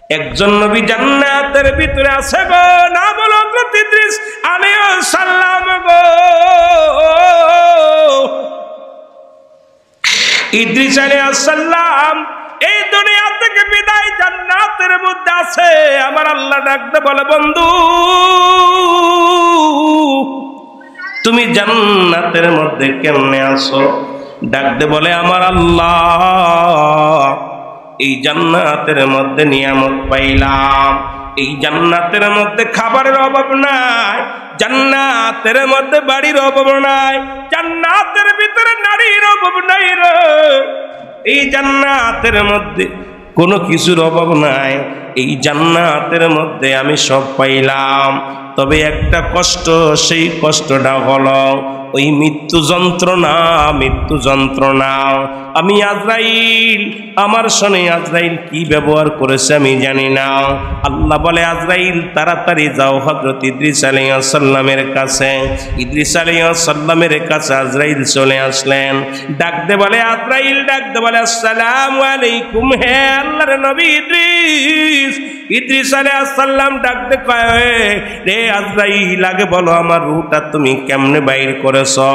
একজন নবী জান্নাতের ভিতরে আছে গো, নাম হলো হযরত ইদ্রিস আলাইহিস সালাম গো। ইদ্রিস আলাইহিস সালাম এই দুনিয়া থেকে বিদায় জান্নাতের মধ্যে আছে। আমার আল্লাহ ডাকতে বলে, বন্ধু তুমি জান্নাতের মধ্যে কেমনে আছো? ডাকতে বলে, আমার আল্লাহ এই জান্নাতের মধ্যে নিয়ামত পাইলাম, এই জান্নাতের মধ্যে খাবারের অভাব নাই, জান্নাতের মধ্যে বাড়ির অভাব নাই, জান্নাতের ভিতরে নারীর অভাব নাই রে, এই জান্নাতের মধ্যে কোনো কিছুর অভাব নাই, এই জান্নাতের মধ্যে আমি সব পাইলাম। তবে একটা কষ্ট, সেই কষ্টটা হলো ওই মৃত্যু যন্ত্রণা, মৃত্যু যন্ত্রণা। আমি আজরাইল, আমার সনে আজরাইল কি ব্যবহার করেছে আমি জানি না। আল্লাহ বলে, আজরাইল তাড়াতাড়ি যাও হযরত ইদ্রিস আলাইহিস সালামের কাছে। ইদ্রিস আলাইহিস সালামের কাছে আজরাইল চলে আসলেন। ডাকতে বলে, আজরাইল ডাকতে বলে, আসসালামু আলাইকুম, হে আল্লাহর নবী ইদ্রিস। ইদ্রিস আলাইহিস সালাম ডাকতে কয়, রে আজরাইল আগে বলো আমার রূহটা তুমি কেমনে বাইর করেছো?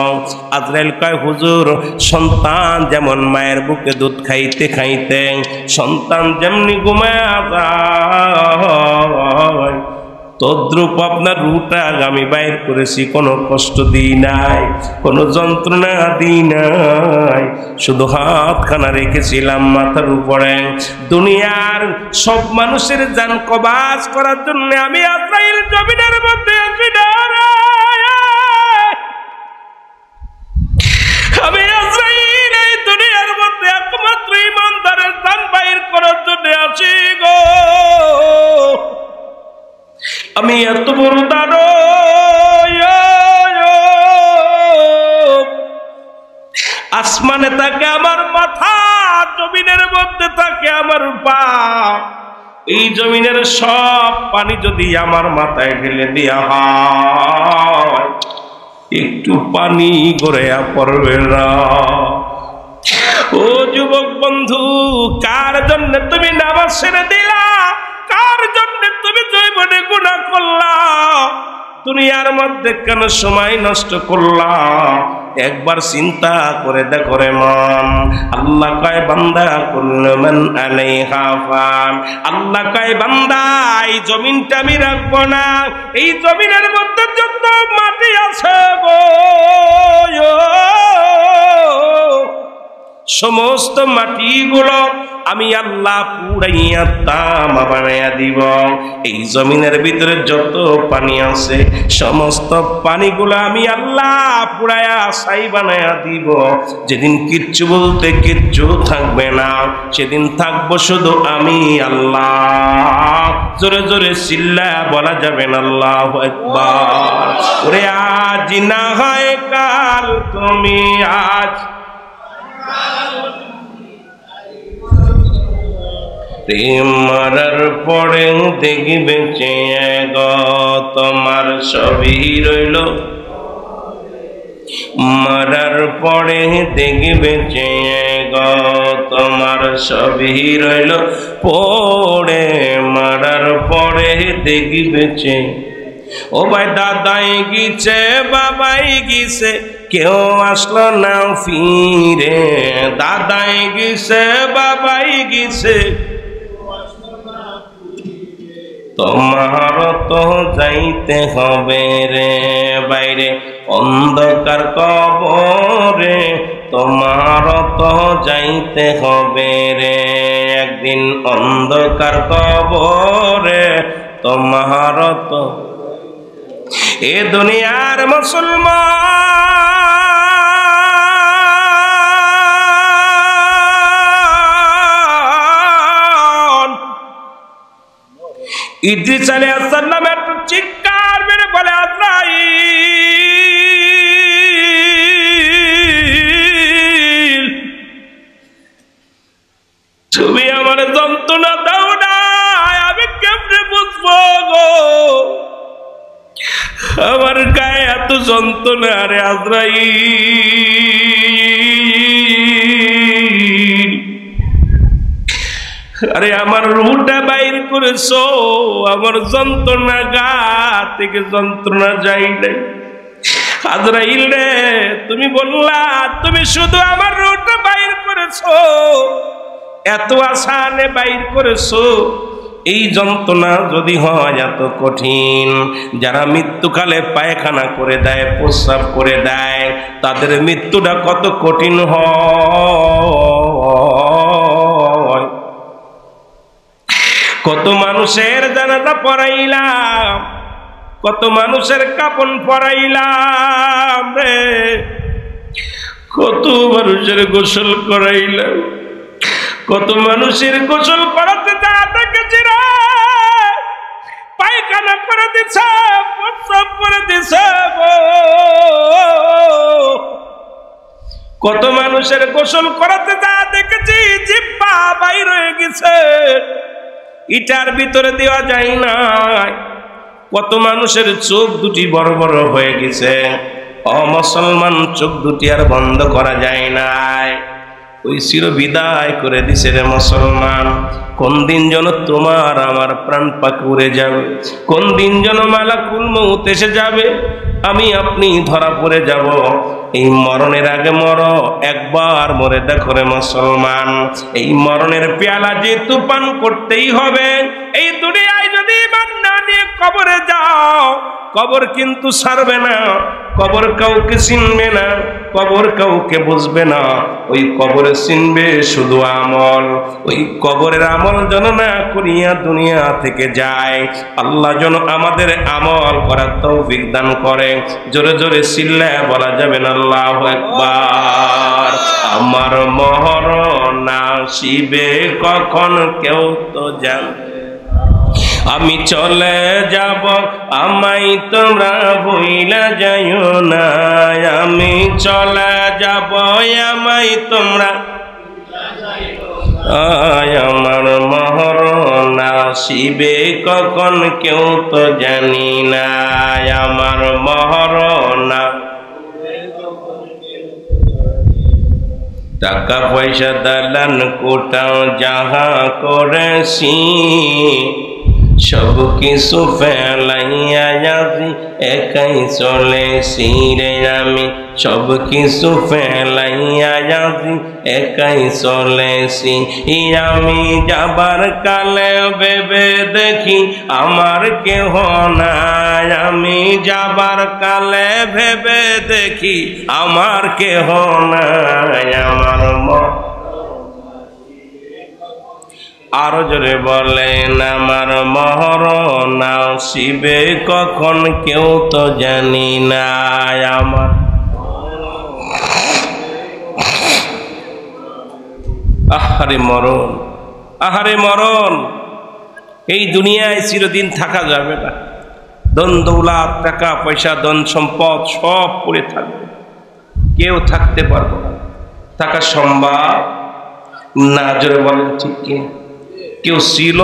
আজরাইল কয়, হুজুর সন্তান যেমন মায়ের বুকে দুধ খাইতে খাইতে সন্তান যেমনি ঘুমায় যায়, তদ্রূপ আপনার রূহটা আমি বাইর করেছি, কোনো কষ্ট দিই নাই, কোনো যন্ত্রণা দিই নাই, শুধু হাতখানা রেখেছিলাম মাথার উপরে। দুনিয়ার সব মানুষের জান কবাজ করার জন্য আমি আজরাইল জমিনের মধ্যে আসি না রে। আমি আজরাইল এই দুনিয়ার মধ্যে একমাত্র ইমানদারের জান বাইর করার জন্য আসি গো। আমি এত বড় দানব, আসমানে থাকে আমার মাথা, জমিনের মধ্যে থাকে আমার পা। এই জমিনের সব পানি যদি আমার মাথায় ঢেলে দেয়া হয়, একটু পানি গড়িয়া পড়বে না। ও যুবক বন্ধু, কার জন্য তুমি নামাজ ছেড়ে দিলা? কার জন্য তুমি জীবনে গুনাহ করলা? দুনিয়ার মধ্যে কেন সময় নষ্ট করলা? একবার চিন্তা করে দেখো রে মন। আল্লাহ কয়, বান্দা কুল্লু মান আলাইহা ফান। আল্লাহ কয়, বান্দা এই জমিনটা আমি রাখবো না, এই জমিনের মধ্যে যত মাটি আছে গো, সমস্ত মাটিগুলো আমি আল্লাহ পুড়াইয়া তামা বানাইয়া দিব। এই জমিনের ভিতরে যত পানি আছে সমস্ত পানিগুলো আমি আল্লাহ পুড়াইয়া ছাই বানাইয়া দিব। যেদিন কিচ্ছু বলতে কিচ্ছু থাকবে না, সেদিন থাকবো শুধু আমি আল্লাহ। জোরে জোরে চিল্লা বলা যাবে না আল্লাহু আকবার। ওরে আজ না হয় কাল, তুমি আজ মরার পরে দেখবে চেয়ে গো, তোমার সবই রইল। মরার পরে দেখবে চেয়ে গো, তোমার সবই রইল পড়ে। মরার পরে দেখবে চেয়ে। ও ভাই, দাদাই গিয়েছে, বাবাই গিয়েছে, কেউ আসলো না ফিরে। দাদাই গিয়েছে, বাবাই গিয়েছে, তোমার তো যাইতে হবে রে বাইরে অন্ধকার কবরে। তোমার তো যাইতে হবে রে একদিন অন্ধকার কবরে। তোমার তো এ দুনিয়ার মুসলমান। ইদ্রিস আলাইহিস সালাম একটু চিৎকার মেরে বলে, আজরাইল তুমি আমার যন্ত্রণা দাও না, আমি কেমনে বুঝবো গো আমার গায়ে এত যন্ত্রণা রে আজরাইল। আরে আমার রুহটা বাইর করেছো, আমার যন্ত্রণা গা থেকে যন্ত্রণা যাই নাই। আজরাইল রে, তুমি বললা তুমি শুধু আমার রুহটা বাইর করেছো, এত আসানে বাইর করেছো। এই যন্ত্রণা যদি হয় এত কঠিন, যারা মৃত্যুকালে পায়খানা করে দেয়, প্রস্রাব করে দেয়, তাদের মৃত্যুটা কত কঠিন হয়। কত মানুষের জানাজা পড়াইলাম, কত মানুষের কাপন পরাইলাম রে, কত মানুষের গোসল করাইলাম, কত মানুষের গোসল করাতে যা দেখেছি রে, পায়খানা করে দিছে, প্রস্রাব করে দিছে। কত মানুষের গোসল করাতে যা দেখেছি, জিহ্বা বাইর হয়ে গেছে, ইটার ভিতরে দেওয়া যায় না। কত মানুষের চোখ দুটি বড় বড় হয়ে গেছে, অমুসলমান চোখ দুটি আর বন্ধ করা যায় নাই, ওই চির বিদায় করে দিছে রে মুসলমান। কোন দিন যেন তোমার আমার প্রাণ পাখি উড়ে যাবে, কোন দিন যেন মালাকুল মউত এসে যাবে, আমি আপনি ধরা পড়ে যাব। এই মরণের আগে মরো, একবার মরে দেখো রে মুসলমান। এই মরণের পেয়ালা যেহেতু পান করতেই হবে, এই দুনিয়ায় যদি ইমান না নিয়ে কবরে যাও, কবর কিন্তু ছাড়বে না, কবর কাউকে চিনবে না, কবর কাউকে বুঝবে না। ওই কবরে চিনবে শুধু আমল। ওই কবরের আমল যেন না করিয়া দুনিয়া থেকে যায়, আল্লাহ যেন আমাদের আমল করার তৌফিক দান করে। জোরে জোরে চিল্লায়া বলা যাবে না আল্লাহু আকবার। আমার মরণ আসিবে কখন কেউ তো জানে, আমি চলে যাব আমায় তোমরা ভুইলা যাইও না, আমি চলে যাব আমায় তোমরা। আমার মরণ আসিবে কখন কেউ তো জানি না, আমার মরণ। টাকা পয়সা দালান কোটাও যাহা করেছি, সব কিছু ফেলাইয়া যাচ্ছি, একাই চলেছি রে আমি, সব কিছু ফেলাইয়া যাচ্ছি, একাই চলেছি। আমি যাবার কালে ভেবে দেখি আমার কেহ নাই, আমি যাবার কালে ভেবে দেখি আমার কেহ নাই। আমার আরো জোরে বলেন, আমার মরণ আসিবে কখন কেউ তো জানি না, আমার। আহারে মরণ, আহারে মরণ। এই দুনিয়ায় চিরদিন থাকা যাবে না। ধন দৌলত, টাকা পয়সা, ধন সম্পদ সব পড়ে থাকবে, কেউ থাকতে পারবে না। থাকা সম্ভব না, জোরে বলেন ঠিক কি? কেউ ছিল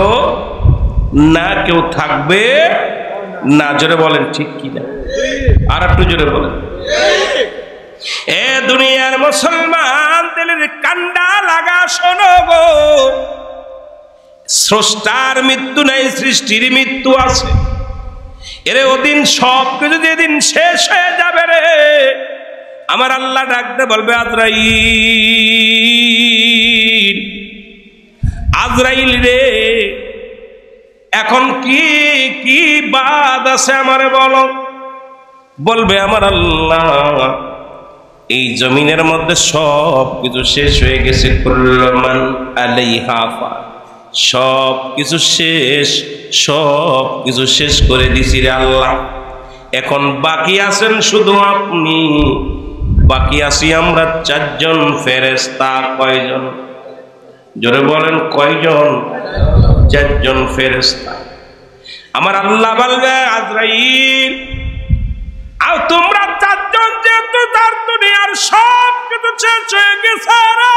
না, কেউ থাকবে না, জোরে বলেন ঠিক কিনা? আর একটু জোরে বলেন। এ দুনিয়ার মুসলমান, দিলের কান্ডা লাগা শোনো গো, স্রষ্টার মৃত্যু নাই, সৃষ্টির মৃত্যু আছে। এরে ওদিন সব কিছু যেদিন শেষ হয়ে যাবে রে, আমার আল্লাহ ডাকতে বলবে, আজরাইল, আজরাইল রে, এখন কি কি বাদ আছে আমারে বলো। বলবে আমার আল্লাহ, এই জমিনের মধ্যে সব কিছু শেষ হয়ে গেছে, কুল্লুমান আলাইহা ফান, সব কিছু শেষ, সব কিছু শেষ করে দিছি রে আল্লাহ। এখন বাকি আছেন শুধু আপনি, বাকি আছি আমরা চারজন ফেরেশতা। কয়জন? জোরে বলেন কয়জন? চারজন ফেরেশতা। আমার আল্লাহ বলবে, আজরাইল, আর তোমরা চারজন যেহেতু তার দুনিয়ার সব কিছু শেষ হয়ে গেছে রে,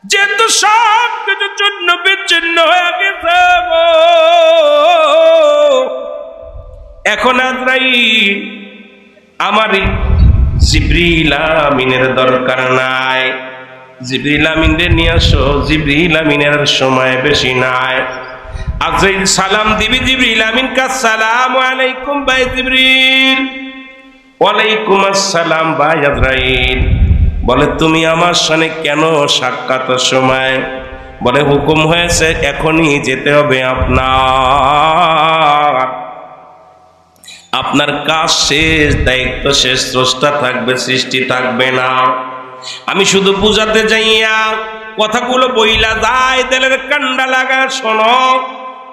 যেহেতু সব কিছু চূর্ণ বিচ্ছিন্ন হয়ে গেছে, এখন আজরাইল আমার জিবরিল আমিনের দরকার নাই, জিবরিল আমিনরে নিয়ে আসো। জিবরিল আমিনের সময় বেশি নাই। আজরাইল সালাম দিবি, জিবরিল আমিন কা সালাম আলাইকুম ভাই জিবরিল। ওয়ালাইকুম আসসালাম ভাই আজরাইল। বলে তুমি আমার সাথে কেন সাক্ষাতের সময়? বলে হুকুম হয়েছে এখনই যেতে হবে আপনার কাজ শেষ, দায়িত্ব শেষ, স্রষ্টা থাকবে, সৃষ্টি থাকবে না। আমি শুধু বুঝাতে যাইয়া কথাগুলো বইলা যায়, দিলের কান্ডা লাগা শোনো।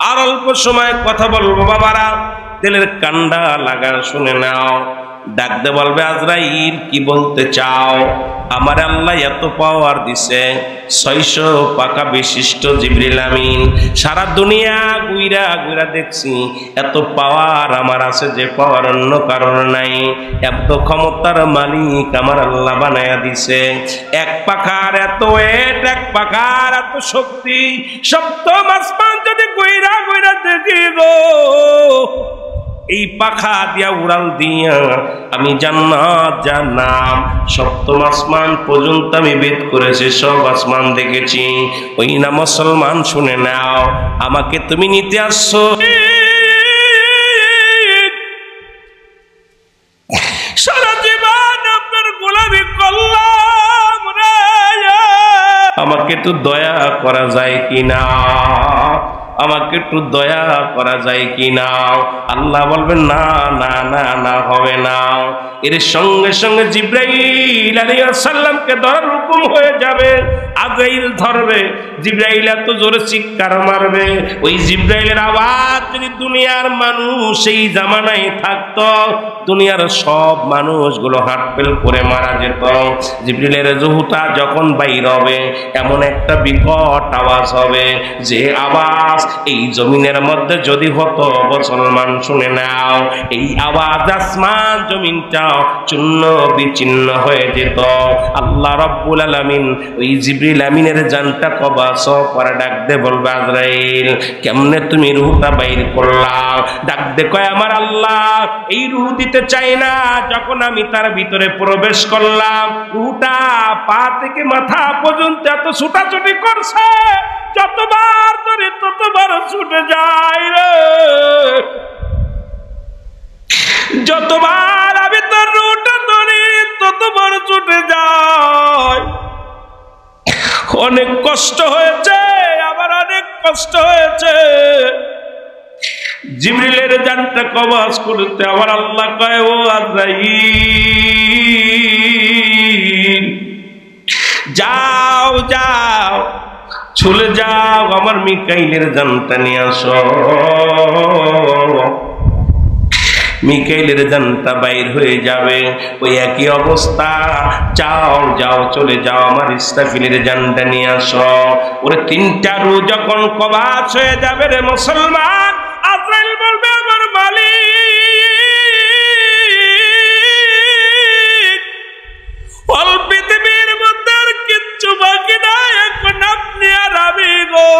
আর অল্প সময় কথা বলবো বাবারা, দিলের কান্ডা লাগা শুনে নাও। ডাকতে বলবে আজরাইল কি বলতে চাও? আমার আল্লাহ এত পাওয়ার দিছে, 600 পাকা বিশিষ্ট জিবরিল আমিন। সারা দুনিয়া গুইরা গুইরা দেখছি, এত পাওয়ার আমার আছে যে পাওয়ার অন্য কারণ নাই। এত ক্ষমতার মালিক আমার আল্লাহ বানায়া দিছে। এক পাখার এত ওয়েট, এক পাখার এত শক্তি। সপ্তম আসমান যদি গুইরা গুইরা দেখি গো, এই পাখা দিয়া উড়াল দিয়া আমি জান্নাত জান্নাম সপ্তম আসমান পর্যন্ত আমি বেদ করেছি, সব আসমান দেখেছি। ওই না মুসলমান শুনে নাও, আমাকে তুমি নিতে আসছো, সারা জীবন আপনার গোলামি করলাম রে, আমাকে একটু দয়া করা যায় কিনা, আমাকে একটু দয়া করা যায় কিনা? আল্লাহ বলবেন না না না না, হবে না। এর সঙ্গে সঙ্গে জিবরাইল আলাইহিস সালামকে ধরার হুকুম হয়ে যাবে। আজরাইল ধরবে, জিবরাইল এত জোরে চিৎকার মারবে, ওই জিবরাইলের আওয়াজ যদি দুনিয়ার মানুষ সেই জামানায় থাকতো, দুনিয়ার সব মানুষগুলো হার্টফেল করে মারা যেত। জিবরাইলের রূহটা যখন বাইর হবে, এমন একটা বিকট আওয়াজ হবে, যে আওয়াজ এই জমিনের মধ্যে যদি হতো, মুসলমান শুনে নাও, এই আওয়াজ আসমান জমিনটা চূর্ণ বিচ্ছিন্ন হয়ে যেত। আল্লাহ রাব্বুল আলামিন ওই জিবরিল আমিনের জানটা কবাস করে ডাক দে বলবে আজরাইল কেমনে তুমি রূহটা বাইর করলা? ডাক দে কয় আমার আল্লাহ এই রূহ দিতে চাই না। যখন আমি তার ভিতরে প্রবেশ করলাম, রূহটা পা থেকে মাথা পর্যন্ত এত ছুটাছুটি করছে, যতবার ধরে ততবার ছুটে যায় রে, যতবার আমি তোর রূহটা ধরি ততবার ছুটে যায়। অনেক কষ্ট হয়েছে, আবার অনেক কষ্ট হয়েছে। জিবরিলের জানটা কবজ করতে আমার আল্লাহ কয় ও আজরাইল যাও যাও, চলে যাও, আমার মিকাইলের জানটা নিয়ে আসো। মিকাইলের জানটা বাইর হয়ে যাবে, ওই একই অবস্থা। যাও যাও, চলে যাও, আমার ইসরাফিলের জানটা নিয়ে আসো। ওরে তিনটা রূহ যখন কবজ হয়ে যাবে রে মুসলমান, আজরাইল বলবে আমার মালিক, অল পৃথিবীর মধ্যে আর কিচ্ছু বাকি নাই, এখন আপনি আর আমি গো।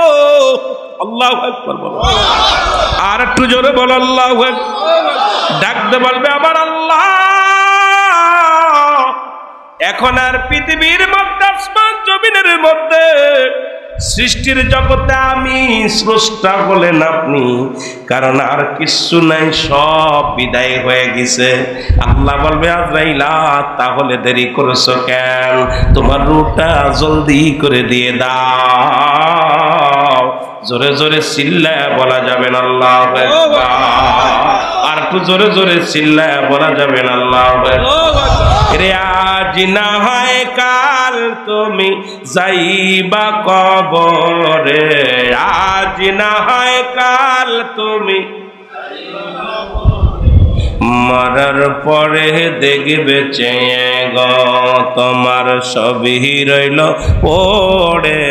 আল্লাহু আকবার বলো, আর একটু জোরে বলো আল্লাহু আকবার। ডাকতে বলবে আমার আল্লাহ, এখন আর পৃথিবীর মধ্যে আসমান জমিনের মধ্যে সৃষ্টির জগতে আমি স্রষ্টা বলেন আপনি, কারণ আর কিছু নাই, সব বিদায় হয়ে গেছে। আল্লাহ বলবে আজরাইল তাহলে দেরি করেছো কেন? তোমার রূহটা জলদি করে দিয়ে দাও। জোরে জোরে চিল্লায় বলা যাবে না আল্লাহু আকবার, আর একটু জোরে জোরে চিল্লায় বলা যাবে না আল্লাহু আকবার। রে আজ না হয় কাল তুমি যাইবা কবরে, আজ না হয় কাল তুমি মরার পরে দেখবে চেয়ে গো, তোমার সবই রইল পড়ে,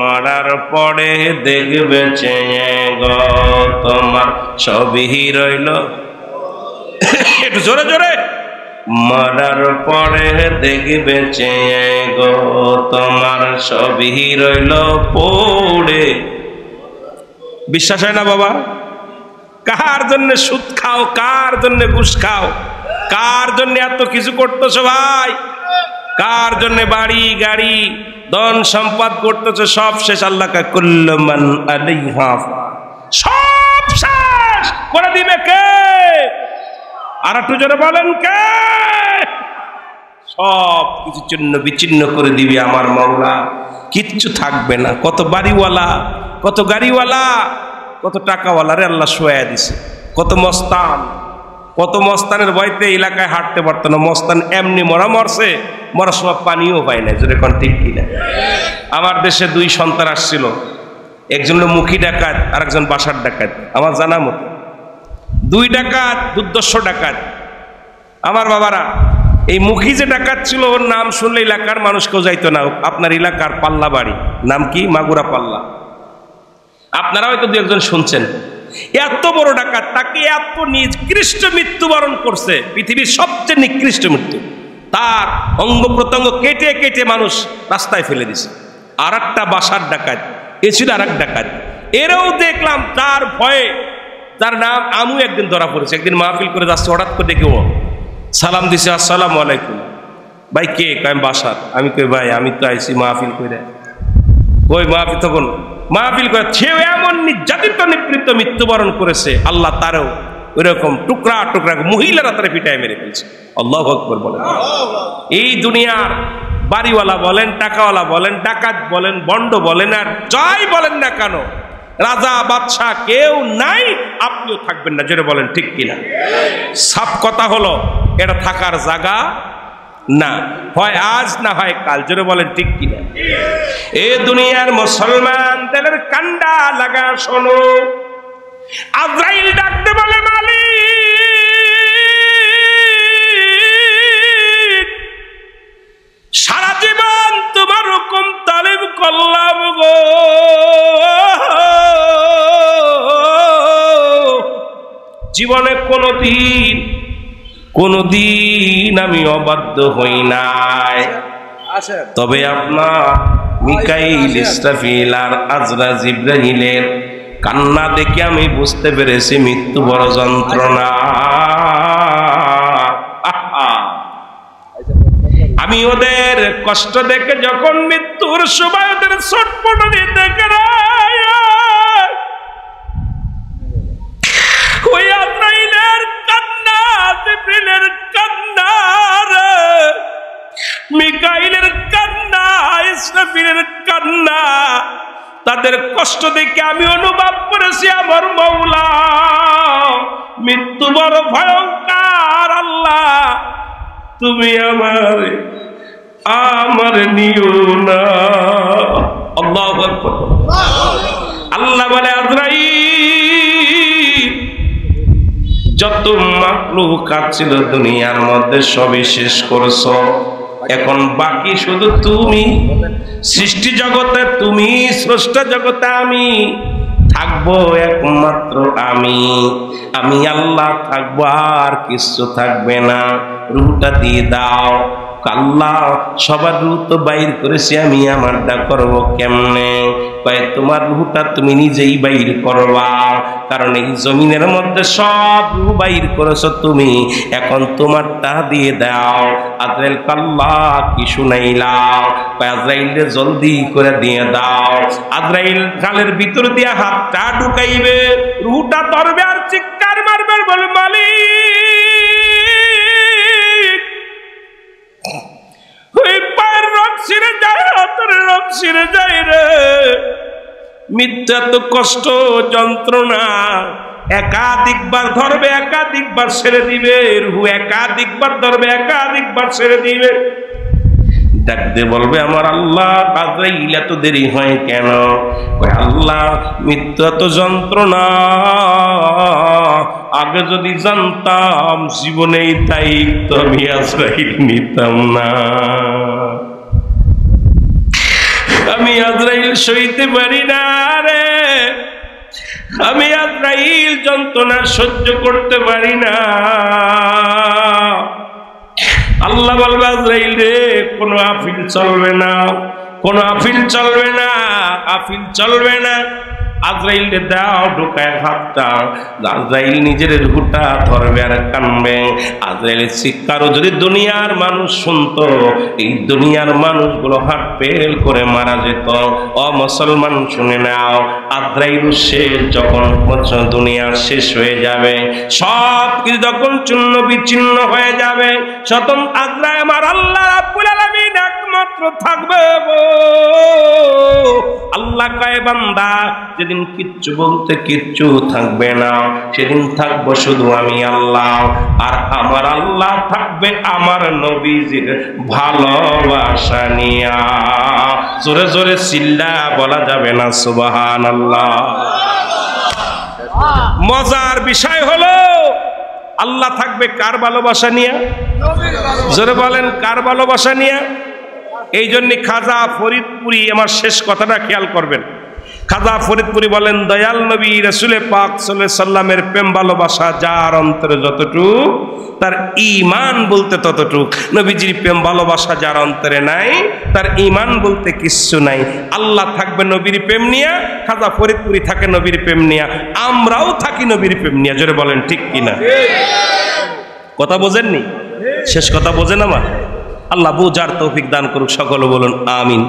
মরার পরে দেখবে চেয়ে গো, তোমার সবই রইল। একটু জোরে জোরে, মরার পরে দেখবে চেয়ে গো, তোমার সবই রইল পড়ে। বিশ্বাস হয় না বাবা? কার জন্য সুদ খাও, কার জন্য ঘুষ খাও, কার জন্য এত কিছু করতেছো ভাই? কার জন্য বাড়ি গাড়ি ধন সম্পদ করতেছে, সব শেষ। আল্লাহ কা কুল্লু মান আলাইহা, সব শেষ করে দিবে কে? আর একটু জোরে বলেন কে? সব কিছু চিহ্ন বিচ্ছিন্ন করে দিবে আমার মাওলা, কিচ্ছু থাকবে না। কত বাড়িওয়ালা, কত গাড়িওয়ালা, কত টাকাওয়ালারে আল্লাহ শোয়া দিছে। কত মস্তান, কত মস্তানের ভয়তে এলাকায় হাঁটতে পারতো না। মস্তান এমনি মরছে, মরার সময় পানিও পায় না। যেরকম ঠিক কিনা? আমার দেশে 2 সন্তান আসছিল, একজন হলো মুখী ডাকাত আর একজন বাসার ডাকাত। আমার জানা মতো 2 ডাকাত, দুর্দর্শ ডাকাত। আমার বাবারা, এই মুখী যে ডাকাত ছিল, ওর নাম শুনলে এলাকার মানুষ কেউ যাইতো না। আপনার এলাকার পাল্লা বাড়ি, নাম কি? মাগুরা পাল্লা। আপনারা হয়তো 2-1 শুনছেন। এত বড় ডাকাত, তাকে এত নিকৃষ্ট মৃত্যুবরণ করছে, পৃথিবীর সবচেয়ে নিকৃষ্ট মৃত্যু। তার অঙ্গ প্রত্যঙ্গ কেটে কেটে মানুষ রাস্তায় ফেলে দিছে। আর একটা বাসার ডাকাত, এ ছিল আর এক ডাকাত। এরাও দেখলাম তার ভয়ে, তার নাম আমু, একদিন ধরা পড়েছে। একদিন মাহফিল করে যাচ্ছে, হঠাৎ করে দেখে ও সালাম দিছে, আসসালামু আলাইকুম। ভাই কে? আমি বাসার। আমি কই ভাই আমি তো আইছি মাহফিল করে। ওই মাহফিল, তখন মাহফিল করে সেও এমন নির্যাতিত নিবৃত্ত মৃত্যুবরণ করেছে, আল্লাহ তারও ওইরকম টুকরা টুকরা মহিলারা তারা পিটায় মেরে ফেলছে। আল্লাহু আকবার বলেন। এই দুনিয়ার বাড়িওয়ালা বলেন, টাকাওয়ালা বলেন, ডাকাত বলেন, বন্ড বলেন, আর যাই বলেন না কেন, রাজা বাদশাহ কেউ নাই, আপনিও থাকবেন না। জোরে বলেন ঠিক কিনা? সাফ কথা হলো, এটা থাকার জায়গা না, হয় আজ না হয় কাল। জোরে বলেন ঠিক কিনা? এ দুনিয়ার মুসলমান তেলের কান্ডা লাগা শোনো। আজরাইল ডাকতে বলে, মালিক সারা জীবন তোমার হুকুম তালিব করলাম গো, জীবনে কোনদিন আমি অবাধ্য হই নাই। তবে আপনার মিকাইল, ইসরাফিল আর আজরা জিবরাইলের কান্না দেখে আমি বুঝতে পেরেছি মৃত্যু বড় যন্ত্রণা। আমি ওদের কষ্ট দেখে যখন মৃত্যুর সময় ওদের ছটফট দেখে ওই আজরাইলের কান্না, জিবরিলের কান্না, মিকাইলের কান্না, ইসরাফিলের কান্না, তাদের কষ্ট দেখে আমি অনুভব করেছি আমার মাওলা মৃত্যু বড় ভয়ঙ্কর। আল্লাহ তুমি আমার নিও না। আল্লাহু আকবার। আল্লাহ বলে, আজরাইল যত মাখলুকাত ছিল দুনিয়ার মধ্যে সবই শেষ করছো, এখন বাকি শুধু তুমি। সৃষ্টি জগতে তুমি, স্রষ্টা জগতে আমি, থাকবো একমাত্র আমি আল্লাহ থাকবো, আর কিছু থাকবে না। রুহটা দিয়ে দাও। আল্লাহ সবার রুহ তো বাইর করেছি, আমি আমারটা করবো কেমনে? কয় তোমার রুহটা তুমি নিজেই বাইর করবা, কারণ এই জমিনের মধ্যে সব রুহ বাইর করেছো তুমি, এখন তোমারটা দিয়ে দাও। আজরাইল কাল্লা কি শুনাইলাম? কয় আজরাইলে জলদি করে দিয়ে দাও। আজরাইল গালের ভিতর দিয়ে হাতটা ঢুকাইবে, রুহটা ধরবে আর চিৎকার মারবে, বল মালিক ওই পায়ের রক ছিঁড়ে যায়, হাতের রক ছিঁড়ে যায় রে। মিথ্যা তো কষ্ট যন্ত্রণা, একাধিকবার ধরবে, একাধিকবার ছেড়ে দিবে। রুহু একাধিকবার ধরবে, একাধিকবার ছেড়ে দিবে। ডাকতে বলবে, আমার আল্লাহ আজরাইল এত দেরি হয় কেন? কয় আল্লাহ মৃত্যু এত যন্ত্রণা, আগে যদি জানতাম জীবনেই তাই তো আমি আজরাইল নিতাম না। আমি আজরাইল সইতে পারি না রে, আমি আজরাইল যন্ত্রণা সহ্য করতে পারি না। আল্লাহ বলবে, আজরাইল রে কোনো আফিল চলবে না, কোনো আফিল চলবে না, আফিল চলবে না। আজরাইল দাও ঢুকায় হাতটা, আজরাইল নিজের রুহটা ধরবে আর কানবে। আজরাইলের চিৎকারও যদি দুনিয়ার মানুষ শুনতো, এই দুনিয়ার মানুষগুলো হাত ফেল করে মারা যেত। ও মুসলমান শুনে নাও, আজরাইল শেষ যখন দুনিয়া শেষ হয়ে যাবে, সব কিছু যখন চূর্ণ বিচ্ছিন্ন হয়ে যাবে, তখন আজরাইল আমার আল্লাহ রাব্বুল আলামিন একমাত্র থাকবে গো। আল্লাহ কয় বান্দা, যেদিন কিচ্ছু বলতে কিচ্ছু থাকবে না, সেদিন থাকবো শুধু আমি আল্লাহ, আর আমার আল্লাহ থাকবে আমার নবীজির ভালোবাসা নিয়া। জোরে জোরে চিল্লা বলা যাবে না সুবহানাল্লাহ। মজার বিষয় হলো আল্লাহ থাকবে কার ভালোবাসা নিয়া? জোরে বলেন, কার ভালোবাসা নিয়া? এই জন্য খাজা ফরিদপুরি, আমার শেষ কথাটা খেয়াল করবেন, খাজা ফরিদপুরি বলেন, দয়াল নবী রাসূল পাক সাল্লাল্লাহু আলাইহি সাল্লামের প্রেম ভালোবাসা যার অন্তরে যতটুকু, তার ঈমান বলতে ততটুক। নবীজির প্রেম ভালোবাসা যার অন্তরে নাই, তার ঈমান বলতে কিচ্ছু নাই। আল্লাহ থাকবে নবীর প্রেম নিয়া, খাজা ফরিদপুরি থাকে নবীর প্রেম নিয়া, আমরাও থাকি নবীর প্রেম নিয়া। জোরে বলেন ঠিক কিনা? কথা বোঝেননি? শেষ কথা বোঝেন আমার? আল্লাহ বুঝার তৌফিক দান করুক, সকলে বলুন আমিন।